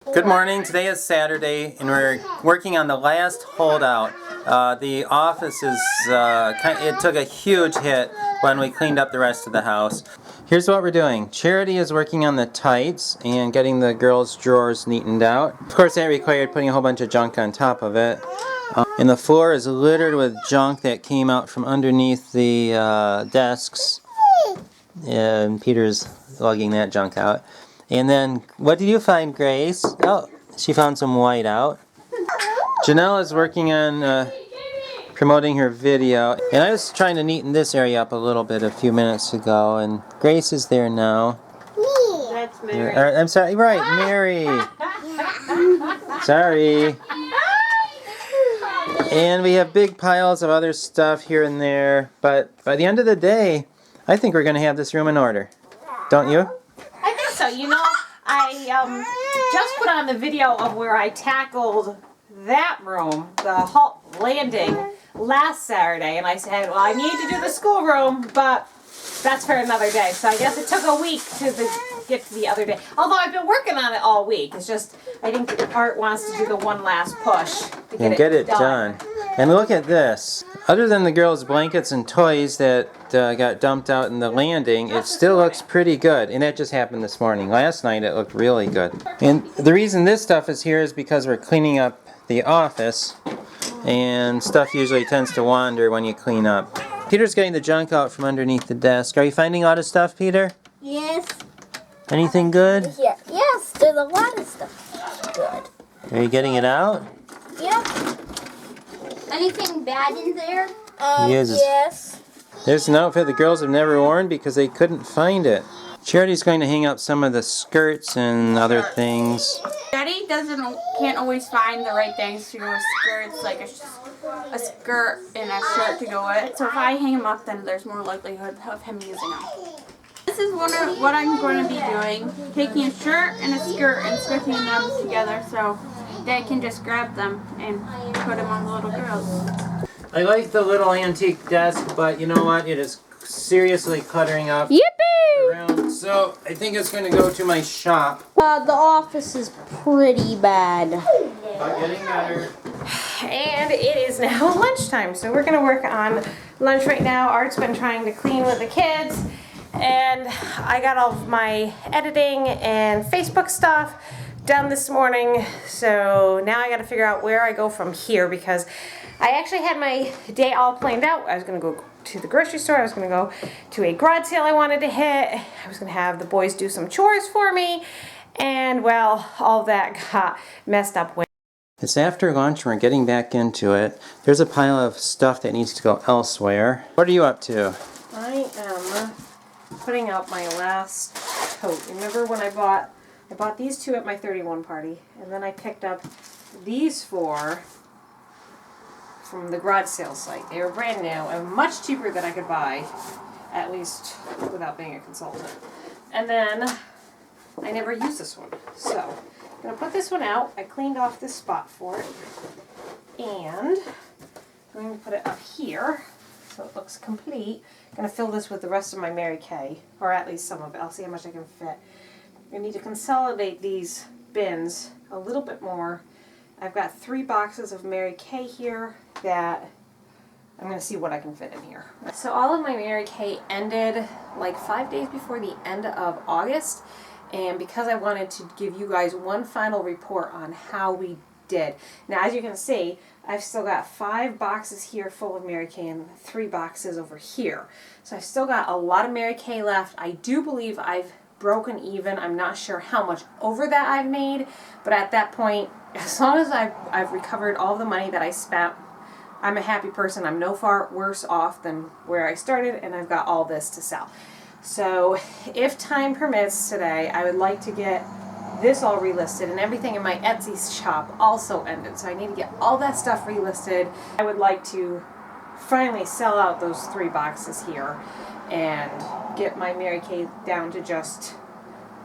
Good morning. Today is Saturday, and we're working on the last holdout. The office is, it took a huge hit when we cleaned up the rest of the house. Here's what we're doing. Charity is working on the tights and getting the girls' drawers neatened out. Of course, that required putting a whole bunch of junk on top of it. And the floor is littered with junk that came out from underneath the desks. And Peter's lugging that junk out. And then, what did you find, Grace? Oh, she found some white out. Janelle is working on promoting her video. And I was trying to neaten this area up a little bit a few minutes ago. And Grace is there now. Me. That's Mary. I'm sorry, right, Mary. Sorry. And we have big piles of other stuff here and there. But by the end of the day, I think we're going to have this room in order. Don't you? I think so. You know, I just put on the video of where I tackled that room, the hall landing, last Saturday. And I said, well, I need to do the schoolroom, but that's for another day. So I guess it took a week to get to the other day. Although I've been working on it all week. It's just, I think Art wants to do the one last push to get it done. And look at this. Other than the girls' blankets and toys that got dumped out in the landing, it still looks pretty good. And that just happened this morning. Last night it looked really good. And the reason this stuff is here is because we're cleaning up the office. And stuff usually tends to wander when you clean up. Peter's getting the junk out from underneath the desk. Are you finding a lot of stuff, Peter? Yes. Anything good? Yeah. Yes, there's a lot of stuff good. Are you getting it out? Yep. Anything bad in there? Yes. There's an outfit the girls have never worn because they couldn't find it. Charity's going to hang up some of the skirts and other things. Daddy can't always find the right things to go with skirts, like a skirt and a shirt to go with. So if I hang them up, then there's more likelihood of him using them. This is what I'm going to be doing, taking a shirt and a skirt and stitching them together so Dad can just grab them and put them on the little girls. I like the little antique desk, but you know what? It is seriously cluttering up Yippee! the room. So I think it's going to go to my shop. The office is pretty bad. Getting better. And it is now lunchtime, so we're gonna work on lunch right now. Art's been trying to clean with the kids, and I got all of my editing and Facebook stuff done this morning. So now I gotta figure out where I go from here, because I actually had my day all planned out. I was gonna go to the grocery store, I was gonna go to a garage sale I wanted to hit, I was gonna have the boys do some chores for me, and well, all that got messed up with. It's after lunch and we're getting back into it. There's a pile of stuff that needs to go elsewhere. What are you up to? I am putting out my last coat. Remember when I bought these two at my 31 party, and then I picked up these four from the garage sale site. They were brand new and much cheaper than I could buy, at least without being a consultant. And then I never used this one, so I'm gonna put this one out. I cleaned off this spot for it, and I'm going to put it up here so it looks complete. I'm gonna fill this with the rest of my Mary Kay, or at least some of it. I'll see how much I can fit. I need to consolidate these bins a little bit more. I've got 3 boxes of Mary Kay here that I'm going to see what I can fit in here. So all of my Mary Kay ended like 5 days before the end of August, and because I wanted to give you guys one final report on how we did. Now, as you can see, I've still got 5 boxes here full of Mary Kay and 3 boxes over here. So I've still got a lot of Mary Kay left. I do believe I've broken even. I'm not sure how much over that I've made, but at that point, as long as I've recovered all the money that I spent, I'm a happy person. I'm no far worse off than where I started, and I've got all this to sell. So if time permits today, I would like to get this all relisted, and everything in my Etsy shop also ended. So I need to get all that stuff relisted. I would like to finally sell out those 3 boxes here and get my Mary Kay down to just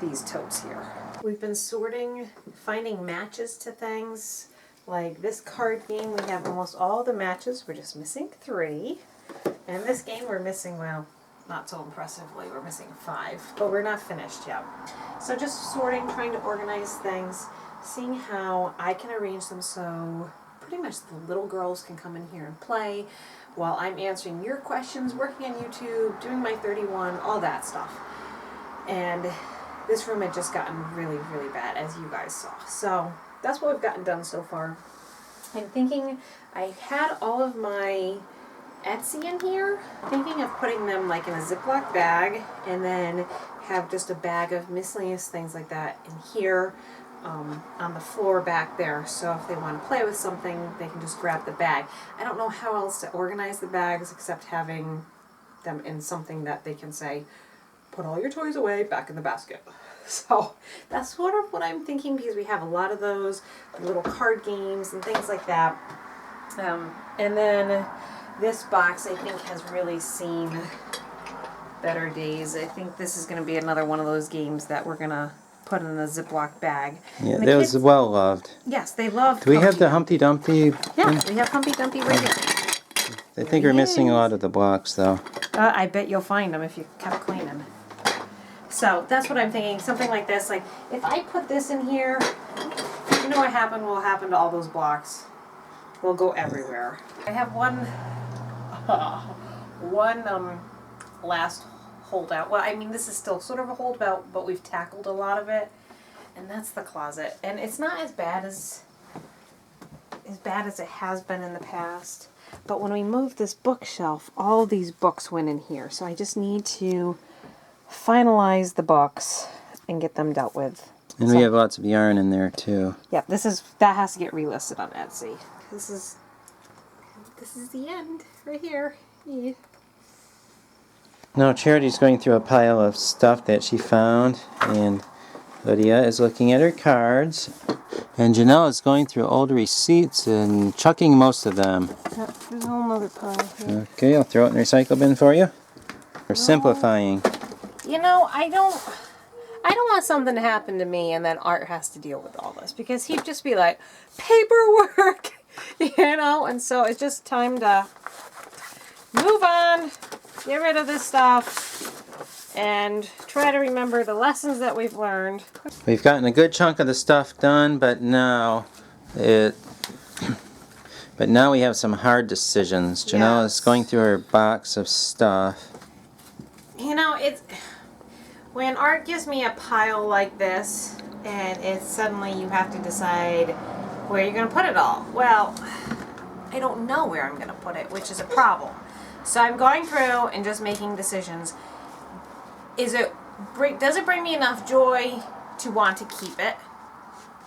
these totes here. We've been sorting, finding matches to things. Like this card game, we have almost all the matches. We're just missing 3. And this game we're missing, well, not so impressively, we're missing 5. But we're not finished yet. So just sorting, trying to organize things. seeing how I can arrange them so pretty much the little girls can come in here and play while I'm answering your questions, working on YouTube, doing my 31, all that stuff. And this room had just gotten really, really bad, as you guys saw. So that's what we've gotten done so far. I'm thinking I had all of my Etsy in here. Thinking of putting them like in a Ziploc bag and then have just a bag of miscellaneous things like that in here on the floor back there. So if they want to play with something, they can just grab the bag. I don't know how else to organize the bags except having them in something that they can say, put all your toys away back in the basket. So that's sort of what I'm thinking, because we have a lot of those little card games and things like that. And then this box, I think, has really seen better days. I think this is going to be another one of those games that we're going to put in a Ziploc bag. Yeah, that was well loved. Yes, they love. Do we have the Humpty Dumpty? Yeah, we have Humpty Dumpty right here. I think we're missing a lot of the blocks, though. I bet you'll find them if you kept cleaning. So that's what I'm thinking. Something like this. Like if I put this in here, you know what will happen to all those blocks. They'll go everywhere. I have one last holdout. Well, I mean, this is still sort of a holdout, but we've tackled a lot of it, and that's the closet. And it's not as bad as it has been in the past. But when we moved this bookshelf, all these books went in here. So I just need to finalize the books and get them dealt with. And we have lots of yarn in there too. Yeah, that has to get relisted on Etsy. This is the end right here. Yeah. Now Charity's going through a pile of stuff that she found, and Lydia is looking at her cards, and Janelle is going through old receipts and chucking most of them. Yep, there's a whole other pile here. Okay, I'll throw it in the recycle bin for you. We're simplifying. You know, I don't want something to happen to me and then Art has to deal with all this, because he'd just be like, paperwork, you know, and so it's just time to move on, get rid of this stuff, and try to remember the lessons that we've learned. We've gotten a good chunk of the stuff done, but now we have some hard decisions. Janelle is going through her box of stuff. You know, when Art gives me a pile like this, and it's suddenly you have to decide where you're going to put it all. Well, I don't know where I'm going to put it, which is a problem. So I'm going through and just making decisions. Does it bring me enough joy to want to keep it?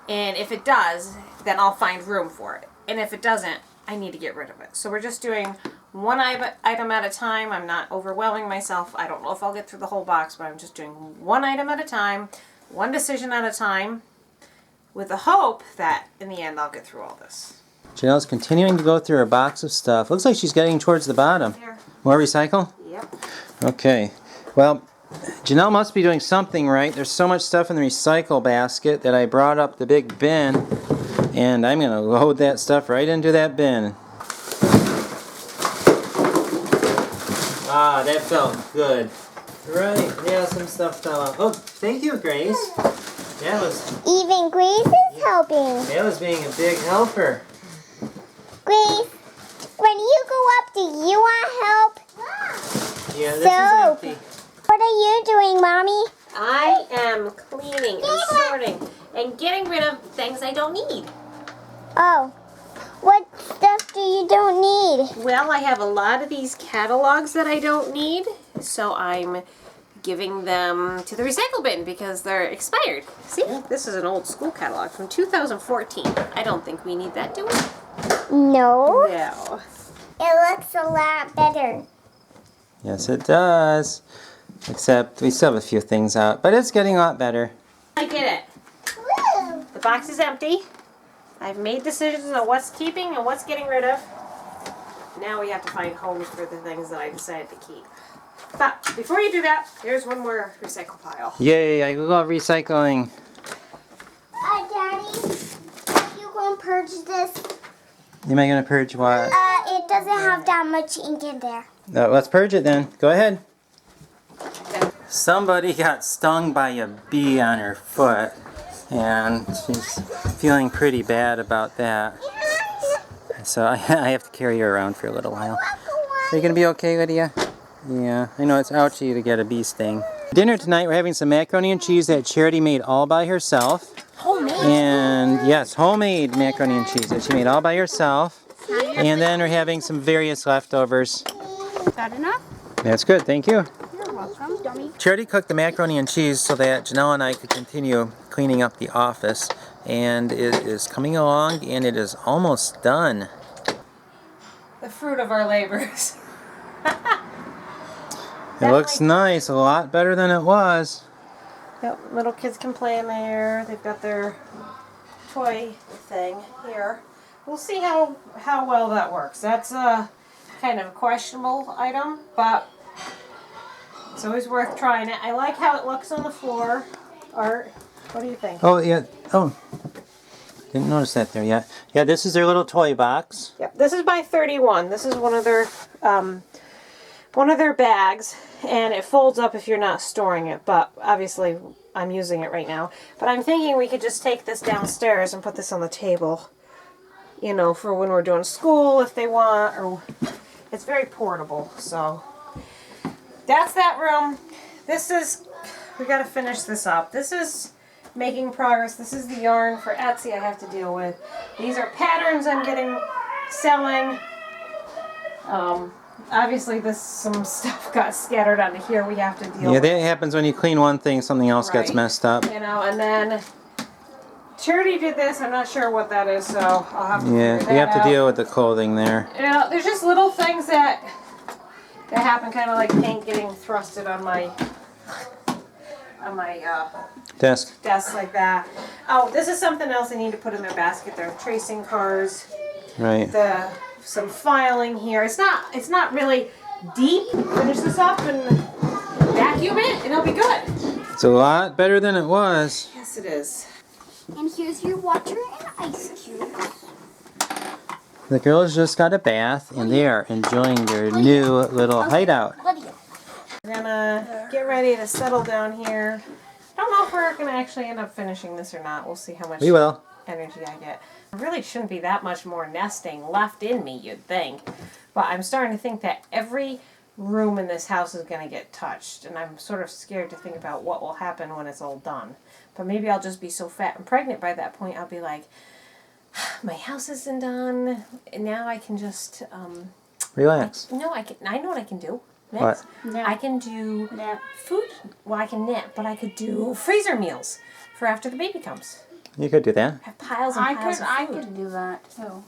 And if it does, then I'll find room for it. And if it doesn't, I need to get rid of it. So we're just doing one item at a time. I'm not overwhelming myself. I don't know if I'll get through the whole box, but I'm just doing one item at a time, one decision at a time, with the hope that in the end I'll get through all this. Janelle's continuing to go through her box of stuff. Looks like she's getting towards the bottom. Here. More recycle? Yep. Okay. Well, Janelle must be doing something right. There's so much stuff in the recycle basket that I brought up the big bin, and I'm going to load that stuff right into that bin. Ah, that felt good. Right, yeah, some stuff fell out. Oh, thank you, Grace. That was... Even Grace is helping. That was being a big helper. Grace, when you go up, do you want help? Yeah, this is empty. What are you doing, Mommy? I am cleaning and sorting and getting rid of things I don't need. Oh, what stuff do you don't need? Well, I have a lot of these catalogs that I don't need, so I'm giving them to the recycle bin because they're expired. See, this is an old school catalog from 2014. I don't think we need that, do we? No. No. It looks a lot better. Yes, it does. Except we still have a few things out, but it's getting a lot better. I did it. Woo. The box is empty. I've made decisions on what's keeping and what's getting rid of. Now we have to find homes for the things that I decided to keep. But before you do that, here's one more recycle pile. Yay, I love recycling. Daddy, are you going to purge this? Am I going to purge what? It doesn't have that much ink in there. Let's purge it then. Go ahead. Somebody got stung by a bee on her foot. and she's feeling pretty bad about that. So I have to carry her around for a little while. Are you going to be okay, Lydia? Yeah, I know it's ouchy to get a bee sting. Dinner tonight, we're having some macaroni and cheese that Charity made all by herself. Homemade. And yes, homemade macaroni and cheese that she made all by herself. And then we're having some various leftovers. Is that enough? That's good, thank you. You're welcome, dummy. Charity cooked the macaroni and cheese so that Janelle and I could continue cleaning up the office. And it is coming along and it is almost done. The fruit of our labors. It looks nice, a lot better than it was. Yep, little kids can play in there. They've got their toy thing here. We'll see how well that works. That's a kind of questionable item, but it's always worth trying it. I like how it looks on the floor. Art, what do you think? Oh, yeah. Oh, didn't notice that there yet. Yeah, this is their little toy box. Yep, this is by 31. This is one of their bags, and it folds up if you're not storing it, but obviously I'm using it right now. But I'm thinking we could just take this downstairs and put this on the table, you know, for when we're doing school if they want, or it's very portable. So that's that room. This is, we got to finish this up. This is making progress. This is the yarn for Etsy I have to deal with. These are patterns I'm selling. Obviously some stuff got scattered onto here we have to deal with. Yeah, that happens when you clean one thing, something else gets messed up. You know, and then Charity did this. I'm not sure what that is, so I'll have to figure that out. Yeah, you have to deal with the clothing there. You know, there's just little things that happen, kind of like paint getting thrusted on my Desk. like that. Oh, this is something else I need to put in their basket. They're tracing cars. Right. Some filing here. It's not really deep. Finish this up and vacuum it, and it'll be good. It's a lot better than it was. Yes, it is. And here's your water and ice cubes. The girls just got a bath and they are enjoying their new little hideout. Lydia. We're gonna get ready to settle down here. I don't know if we're gonna actually end up finishing this or not. We'll see how much We will. energy I get. There really shouldn't be that much more nesting left in me, you'd think. But I'm starting to think that every room in this house is going to get touched. And I'm sort of scared to think about what will happen when it's all done. But maybe I'll just be so fat and pregnant by that point, I'll be like, my house isn't done. And now I can just... Relax. No, I know what I can do. What? I can do food. Well, I can knit, but I could do freezer meals for after the baby comes. You could do that. Have piles and piles of food. I could do that too.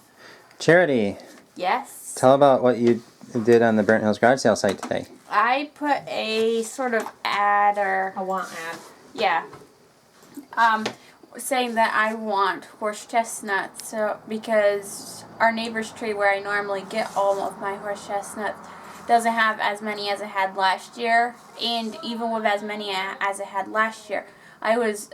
Charity, Yes. tell about what you did on the Burnt Hills Garage Sale site today. I put a sort of ad or I want ad. yeah, saying that I want horse chestnuts. So because our neighbor's tree where I normally get all of my horse chestnuts doesn't have as many as it had last year, and even with as many as it had last year, I was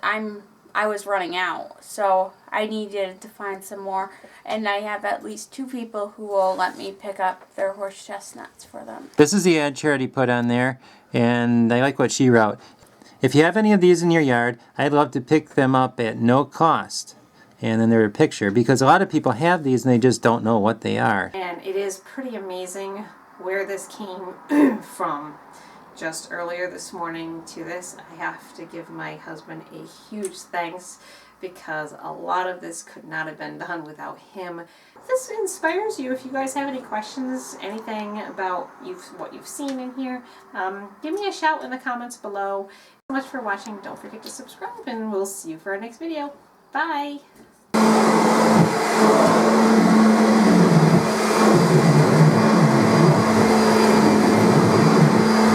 running out, so I needed to find some more, and I have at least 2 people who will let me pick up their horse chestnuts for them. This is the ad Charity put on there, and I like what she wrote. If you have any of these in your yard, I'd love to pick them up at no cost. And then there's a picture, because a lot of people have these and they just don't know what they are. And it is pretty amazing where this came from. Just earlier this morning to this, I have to give my husband a huge thanks, because a lot of this could not have been done without him. If this inspires you, if you guys have any questions, anything about what you've seen in here, give me a shout in the comments below. Thanks so much for watching. Don't forget to subscribe, and we'll see you for our next video. Bye!